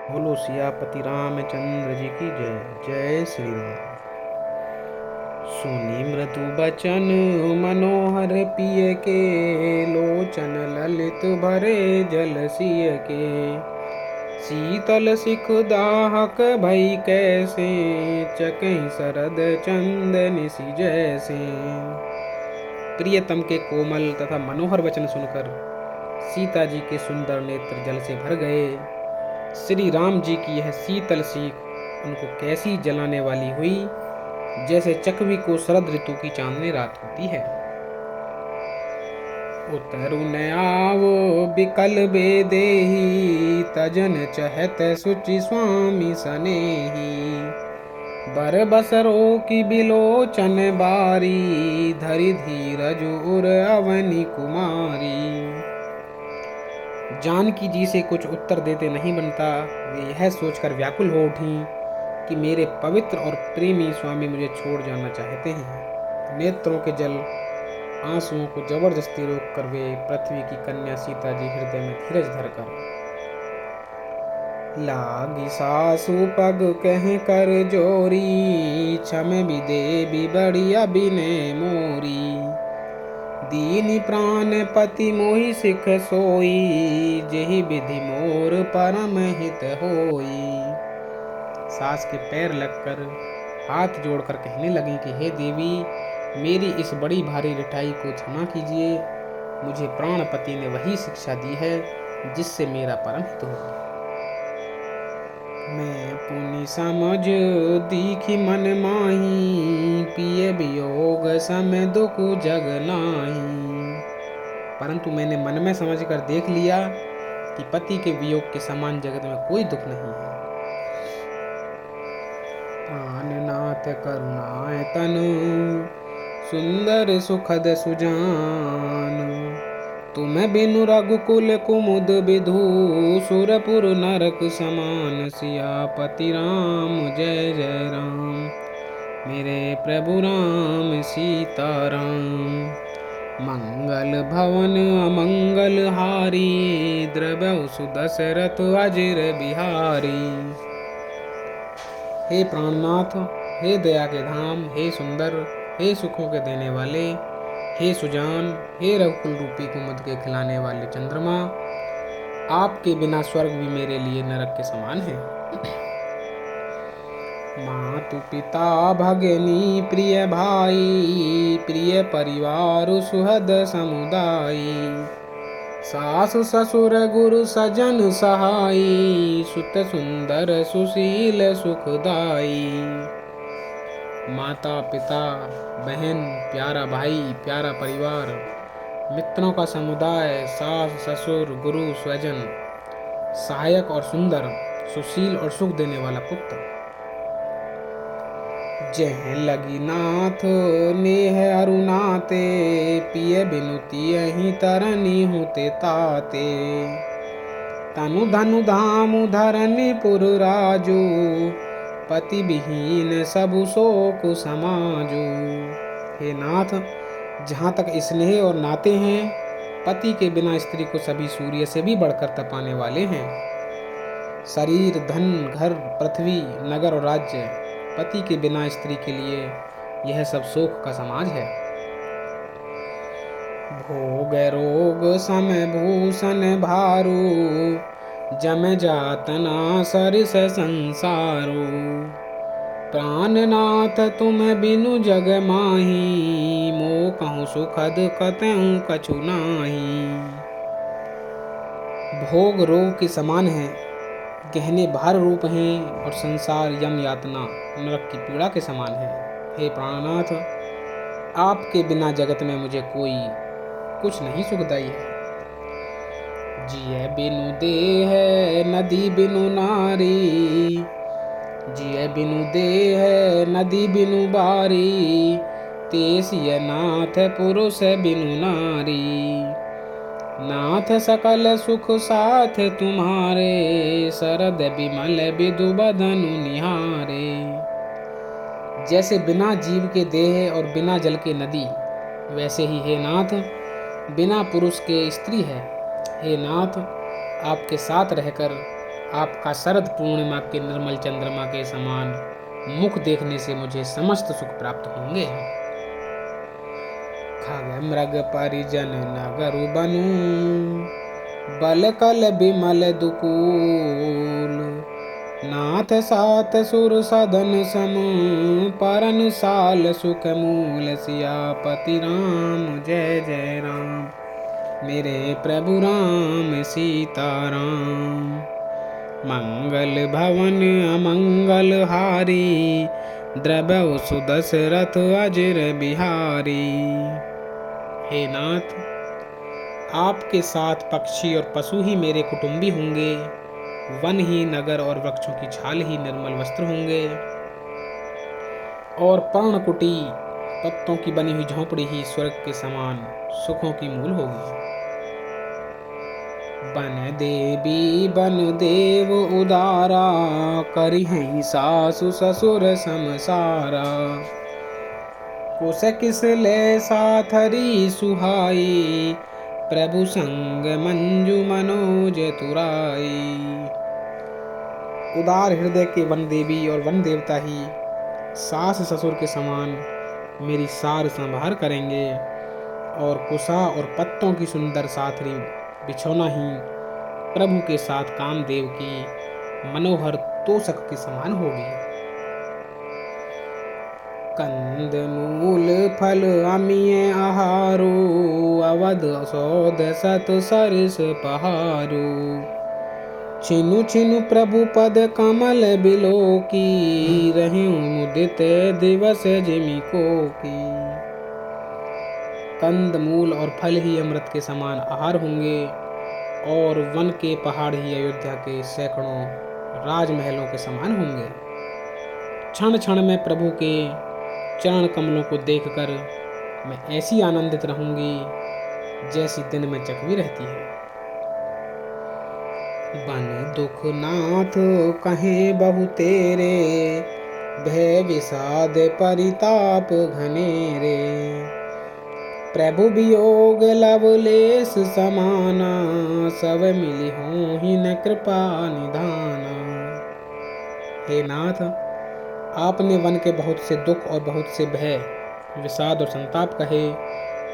बोलो सियापति रामचंद्र जी की जय। जय श्री राम। सुनी मृदु बचन मनोहर पिय के, लोचन ललित भरे जल सिय के। शीतल सिख दाहक भई कैसे, चकहि शरद चंदन सी जैसे। प्रियतम के कोमल तथा मनोहर वचन सुनकर सीता जी के सुंदर नेत्र जल से भर गए। श्री राम जी की यह शीतल सीख उनको कैसी जलाने वाली हुई, जैसे चकवी को शरद ऋतु की चांदनी रात होती है। उतरु न आवो बिकल बेदेही, तजन चहत सुचि स्वामी सनेही। बर बसरो की बिलोचन बारी, धरि धीरज उर अवनी कुमारी। जानकी जी से कुछ उत्तर देते नहीं बनता। वे यह सोचकर व्याकुल हो उठी कि मेरे पवित्र और प्रेमी स्वामी मुझे छोड़ जाना चाहते हैं। नेत्रों के जल आंसुओं को जबरदस्ती रोककर वे पृथ्वी की कन्या सीता जी हृदय में धीरज धरकर लागी सासु पग कह कर जोरी, क्षम भी देवी बड़ी अभिनय मोरी। दीनी प्राण पति मोहि सिख सोई, जेहि विधि मोर परम हित होई। सास के पैर लगकर हाथ जोड़कर कहने लगी कि हे देवी, मेरी इस बड़ी भारी रिठाई को क्षमा कीजिए। मुझे प्राणपति ने वही शिक्षा दी है जिससे मेरा परम हित हो। मैं पुनि समझ दीखी मन माही, पिए वियोग समय दुख जग नाही। परंतु मैंने मन में समझकर देख लिया कि पति के वियोग के समान जगत में कोई दुख नहीं है। प्राणनाथ करुणाय तनु, सुंदर सुखद सुजान। तुम बिनु रघुकुल कुमुद विधु, सुरपुर नरक समान। सियापति राम जय जय राम, मेरे प्रभु राम सीताराम। मंगल भवन अमंगल हारी, द्रव्य सुदशरथ अजिर बिहारी। हे प्राणनाथ, हे दया के धाम, हे सुंदर, हे सुखों के देने वाले, हे सुजान, हे रघुकुल रूपी कुमुद के खिलाने वाले चंद्रमा, आपके बिना स्वर्ग भी मेरे लिए नरक के समान है। मातु पिता भगनी प्रिय भाई, प्रिय परिवार सुहद समुदायी। सास ससुर गुरु सजन सहाई, सुत सुंदर सुशील सुखदाई। माता पिता बहन, प्यारा भाई, प्यारा परिवार, मित्रों का समुदाय, सास ससुर गुरु स्वजन, सहायक और सुंदर, सुशील और सुख देने वाला पुत्र। जह लगी नाथ नेह अरुणाते, पिय बिनुती यही तरनी होते ताते। तनु धनु धामु धरनी पुर राजू, पति विहीन सबु शोक समाजू। हे नाथ, जहाँ तक स्नेह और नाते हैं, पति के बिना स्त्री को सभी सूर्य से भी बढ़कर तपाने वाले हैं। शरीर, धन, घर, पृथ्वी, नगर और राज्य, पति के बिना स्त्री के लिए यह सब शोक का समाज है। भोग रोग सम भूषण भारू, जम जातना सरिस संसारू। प्राणनाथ तुम बिनु जग माही, मो कहूँ सुखद कतहु कछु नाही। भोग रोग के समान है, गहने भार रूप हैं और संसार यम यातना नरक की पीड़ा के समान है। हे प्राणनाथ, आपके बिना जगत में मुझे कोई कुछ नहीं सुखदाई है। जिय बिनु देह नदी बिनु नारी, जिय बिनु देह नदी बिनु बारी। तेसिय नाथ पुरुष बिनु नारी, नाथ सकल सुख साथ तुम्हारे। शरद बिमल विदु बदनु निहारे। जैसे बिना जीव के देह और बिना जल के नदी, वैसे ही हे नाथ बिना पुरुष के स्त्री है। हे नाथ, आपके साथ रहकर आपका शरद पूर्णिमा के निर्मल चंद्रमा के समान मुख देखने से मुझे समस्त सुख प्राप्त होंगे। खग मृग परिजन नगरु बनु, बल कल बिमल दुकूल। नाथ सात सुर सदन सम, परन साल सुख मूल। सियापति राम जय जय राम, मेरे प्रभु राम सीताराम। मंगल भवन अमंगल हारी, द्रव्य सुदशरथ अजर बिहारी। हे नाथ, आपके साथ पक्षी और पशु ही मेरे कुटुंबी होंगे, वन ही नगर और वृक्षों की छाल ही निर्मल वस्त्र होंगे, और पर्णकुटी पत्तों की बनी हुई झोंपड़ी ही स्वर्ग के समान सुखों की मूल होगी। बन देवी बन देव उदारा, करिहैं सासु ससुर समसारा। कुश किस ले साथरी सुहाई, प्रभु संग मंजू मनोज तुराई। उदार हृदय के वन देवी और वन देवता ही सास ससुर के समान मेरी सार संभार करेंगे, और कुशा और पत्तों की सुंदर साथरी बिछौना ही प्रभु के साथ कामदेव की मनोहर तोषक के समान होगी। कंद मूल फल अमिय आहारो, अवध सौद सत सरस पहारो। छिनु छिनु प्रभु पद कमल बिलो की, रहे मुदित दिवस जिमि को की। कंद मूल और फल ही अमृत के समान आहार होंगे, और वन के पहाड़ ही अयोध्या के सैकड़ों राजमहलों के समान होंगे। क्षण क्षण में प्रभु के चरण कमलों को देखकर मैं ऐसी आनंदित रहूंगी जैसी दिन में चकवी रहती है। बन दुख नाथ कहे बहु तेरे, भय विषाद परिताप घनेरे। प्रभु वियोग लवलेस समाना, सब मिली होहि न कृपा निधाना। हे नाथ, आपने वन के बहुत से दुख और बहुत से भय, विषाद और संताप कहे,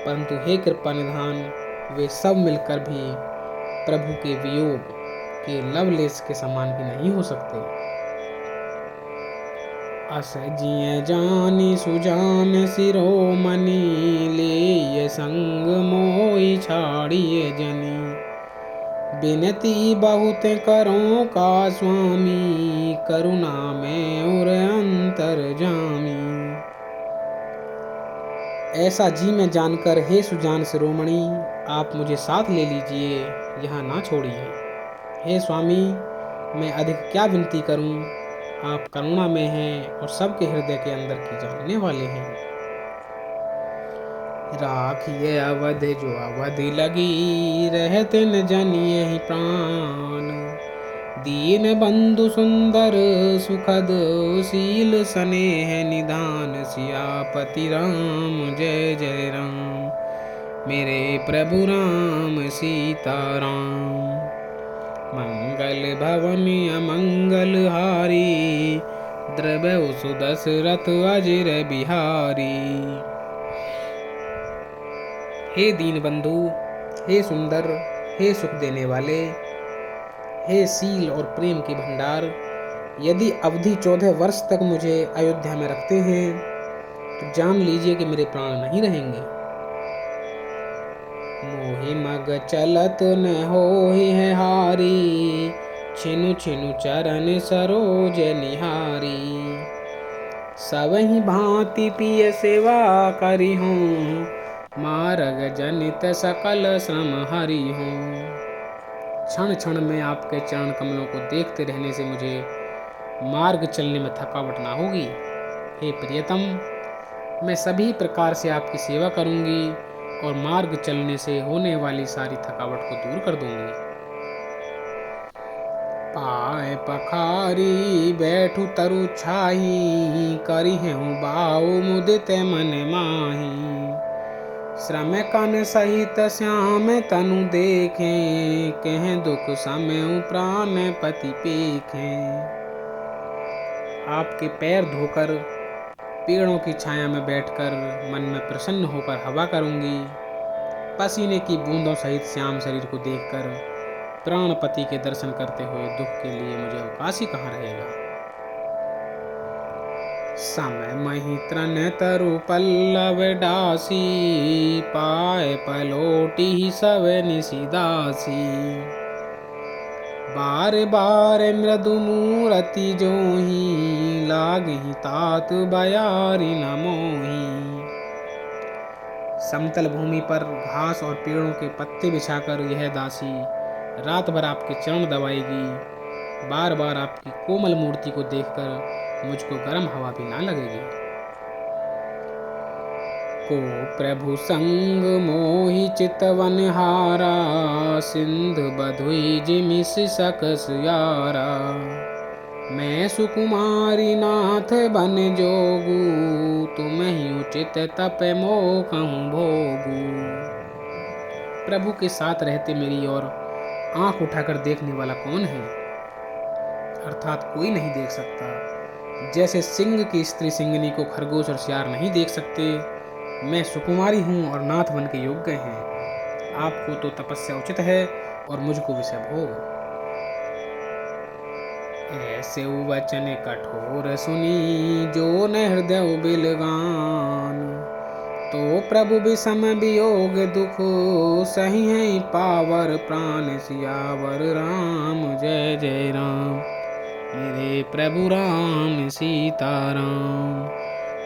परंतु हे कृपा निधान, वे सब मिलकर भी प्रभु के वियोग के लवलेस के समान भी नहीं हो सकते। अस जिय जानी सुजान शिरोमणि, ले संग मोई छाड़िए जनी। बिनती बहुत करो का स्वामी, करुणा में उर अंतर जामी। ऐसा जी में जानकर हे सुजान शिरोमणि, आप मुझे साथ ले लीजिए, यहाँ ना छोड़िए। हे स्वामी, मैं अधिक क्या विनती करूं, आप करुणा में हैं और सबके हृदय के अंदर की जानने वाले हैं। राखिए अवध जो अवधि लगी, रहते न जनिए ही प्राण। दीन बंधु सुंदर सुखद, शील स्नेह निधान। सियापति राम जय जय राम, मेरे प्रभु राम सीताराम। मंगल भवन अमंगल हारी, द्रव्य सुदशरथ अजर बिहारी। हे दीन बंधु, हे सुंदर, हे सुख देने वाले, हे शील और प्रेम के भंडार, यदि अवधि 14 वर्ष तक मुझे अयोध्या में रखते हैं तो जान लीजिए कि मेरे प्राण नहीं रहेंगे। मोहि मग चलत न होहि है हारी, छिनु छिनु चरण सरोज निहारी। सबहि भांति पिय सेवा करी हूँ, मार्ग जनित सकल श्रम हरि हूँ। क्षण क्षण में आपके चरण कमलों को देखते रहने से मुझे मार्ग चलने में थकावट ना होगी। हे प्रियतम, मैं सभी प्रकार से आपकी सेवा करूंगी और मार्ग चलने से होने वाली सारी थकावट को दूर कर दूंगी। पाए पखारी बैठू तरु छाही, करी हूँ बाऊ मुदित मन माही। श्रम कन सहित श्याम तनु देखें, कह दुख समय प्राण पति पेखें। आपके पैर धोकर पेड़ों की छाया में बैठकर मन में प्रसन्न होकर हवा करूंगी। पसीने की बूंदों सहित श्याम शरीर को देखकर प्राणपति के दर्शन करते हुए दुख के लिए मुझे अवकाश ही कहाँ रहेगा। समय मही त्रन तरु पल्लव डासी, पाए पलोटी सब निशिदासी। बार बार मृदु मूरति जोही, लागहि तात बयारी न मोही। समतल भूमि पर घास और पेड़ों के पत्ते बिछाकर यह दासी रात भर आपके चरण दबाएगी। बार बार आपकी कोमल मूर्ति को देखकर मुझको गर्म हवा भी ना लगेगी। को प्रभु संग मोहि चितवन हारा, सिंधु बधुई जिमिस सकस यारा। मैं सुकुमारी नाथ बन जोगू, तुम ही उचित तप मोह कहूँ भोगू। प्रभु के साथ रहते मेरी ओर आंख उठाकर देखने वाला कौन है? अर्थात कोई नहीं देख सकता। जैसे सिंह की स्त्री सिंगनी को खरगोश और सियार नहीं देख सकते, मैं सुकुमारी हूँ और नाथ बन के योग्य हैं। आपको तो तपस्या उचित है और मुझको विषय भोग। ऐसे वचन कठोर सुनी, जो न हृदय बिलगान। तो प्रभु विषम वियोग दुख, सही है पावर प्राण सियावर। राम जय जय राम, मेरे प्रभु राम सीताराम।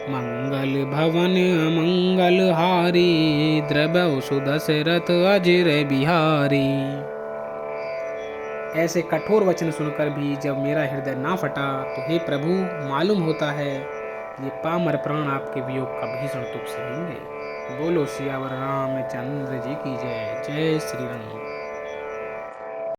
मंगल भवन अमंगल हारी, द्रव्य सुदशरथ अजर बिहारी। ऐसे कठोर वचन सुनकर भी जब मेरा हृदय ना फटा, तो हे प्रभु मालूम होता है ये पामर प्राण आपके वियोग का भीषण दुख सहेंगे। बोलो सियावर रामचंद्र जी की जय। जय श्री राम।